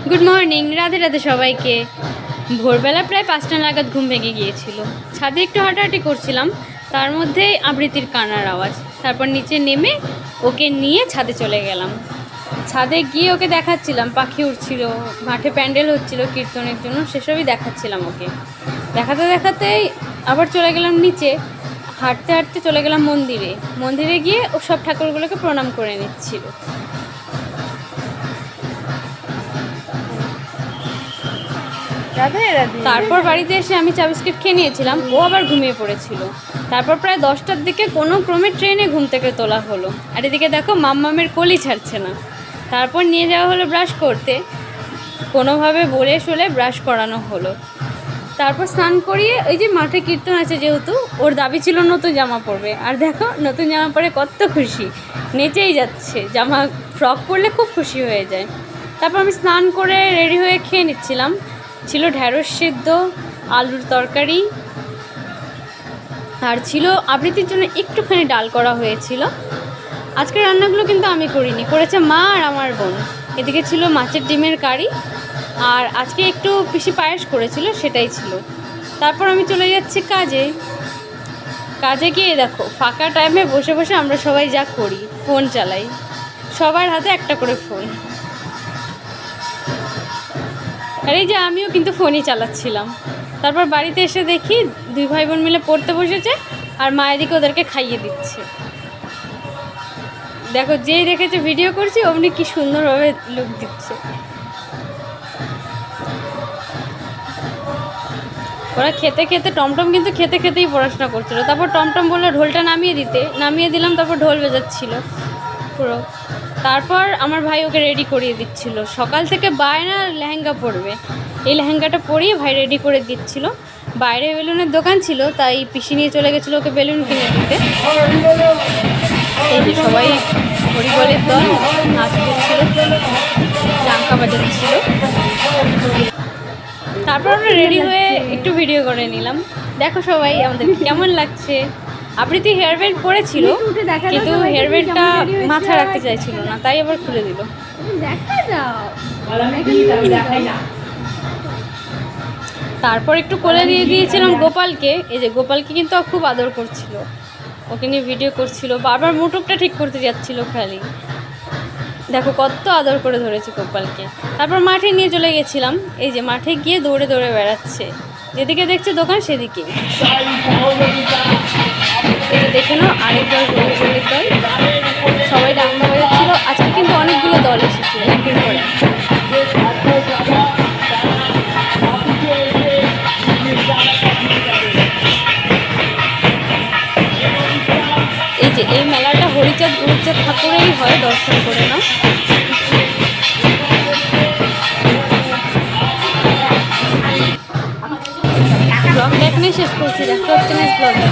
Good morning, Radhe Radhe সবাইকে। ভোরবেলা প্রায় 5টা নাগাদ ঘুম ভেঙে গিয়েছিল। ছাদে একটু হাঁটাহাঁটি করছিলাম, তার মধ্যেই আবৃত্তির কান্নার আওয়াজ। তারপর নিচে নেমে ওকে নিয়ে ছাদে চলে গেলাম। ছাদে গিয়ে ওকে দেখাচ্ছিলাম পাখি উড়ছিল, মাঠে প্যান্ডেল হচ্ছিল কীর্তনের জন্য, সেসবই দেখাচ্ছিলাম ওকে। দেখাতে দেখাতেই আবার চলে গেলাম নিচে। হাঁটতে হাঁটতে চলে গেলাম মন্দিরে। মন্দিরে গিয়ে ও সব ঠাকুরগুলোকে প্রণাম করে নিচ্ছিল। তারপর বাড়িতে এসে আমি চা বিস্কিট খেয়ে নিয়েছিলাম, ও আবার ঘুমিয়ে পড়েছিল। তারপর প্রায় 10টার দিকে কোনো ক্রমে ট্রেনে ঘুম থেকে তোলা হলো। আর এদিকে দেখো মাম্মামের কোলই ছাড়ছে না। তারপর নিয়ে যাওয়া হলো ব্রাশ করতে, কোনোভাবে বলে শোলে ব্রাশ করানো হলো। তারপর স্নান করিয়ে ওই যে মাঠে কীর্তন আছে যেহেতু, ওর দাবি ছিল নতুন জামা পরবে। আর দেখো নতুন জামা পরে কত খুশি, নেচেই যাচ্ছে। জামা ফ্রক পরলে খুব খুশি হয়ে যায়। তারপর আমি স্নান করে রেডি হয়ে খেয়ে নিচ্ছিলাম। ছিল ঢ্যাঁড়স সিদ্ধ, আলুর তরকারি, আর ছিল আবৃত্তির জন্য একটুখানি ডাল করা হয়েছিল। আজকে রান্নাগুলো কিন্তু আমি করিনি, করেছে মা আর আমার বোন। এদিকে ছিল মাছের ডিমের কারি, আর আজকে একটু পিসি পায়েস করেছিল, সেটাই ছিল। তারপর আমি চলে যাচ্ছি কাজে গিয়ে দেখো ফাঁকা টাইমে বসে বসে আমরা সবাই যা করি, ফোন চালাই। সবার হাতে একটা করে ফোন। আর এই যে আমিও কিন্তু ফোনই চালাচ্ছিলাম। তারপর বাড়িতে এসে দেখি 2 ভাই বোন মিলে পড়তে বসেছে, আর মা এদিকে ওদেরকে খাইয়ে দিচ্ছে। দেখো যেই দেখেছে ভিডিও করছি অমনি কি সুন্দরভাবে লুক দিচ্ছে। ওরা খেতে খেতে টমটম কিন্তু খেতে খেতেই পড়াশোনা করছিল। তারপর টমটম বললো ঢোলটা নামিয়ে দিতে, নামিয়ে দিলাম। তারপর ঢোল বাজাচ্ছিল পুরো। তারপর আমার ভাই ওকে রেডি করিয়ে দিচ্ছিল। সকাল থেকে বায়না লেহেঙ্গা পরবে, এই লেহেঙ্গাটা পরিয়ে ভাই রেডি করে দিচ্ছিল। বাইরে বেলুনের দোকান ছিল, তাই পিসি নিয়ে চলে গেছিলো ওকে বেলুন কিনে দিতে। এই যে সবাই হরিবলের দল নাচ করছিল, ডাঙ্কা বাজাচ্ছিল। তারপর আমরা রেডি হয়ে একটু ভিডিও করে নিলাম। দেখো সবাই আমাদের কেমন লাগছে। আবৃত্তি হেয়ার বেল্ট পরেছিল, কিন্তু হেয়ার বেল্টটা মাথায় রাখতে চাইছিল না, তাই আবার খুলে দিল। তারপর একটু কোলে দিয়ে দিয়েছিলাম গোপালকে। এই যে গোপালকে কিন্তু খুব আদর করছিল, ওকে নিয়ে ভিডিও করছিল, বারবার মুটুকটা ঠিক করতে যাচ্ছিল খালি। দেখো কত আদর করে ধরেছে গোপালকে। তারপর মাঠে নিয়ে চলে গেছিলাম। এই যে মাঠে গিয়ে দৌড়ে দৌড়ে বেড়াচ্ছে, যেদিকে দেখছে দোকান সেদিকে। এই যে দেখে নাও আরেকবার হরিবলের দল, সবাই ডাঙ্গা বাজাচ্ছিল। আজকে কিন্তু অনেকগুলো দল এসেছিল একের পরে। এই যে এই মেলাটা হরিচাঁদ গুরুচাঁদ ঠাকুরেরই হয়, দর্শন করে নাও। ব্লগটা এখানেই শেষ করছি, দেখা হচ্ছে নেক্সট ব্লগে।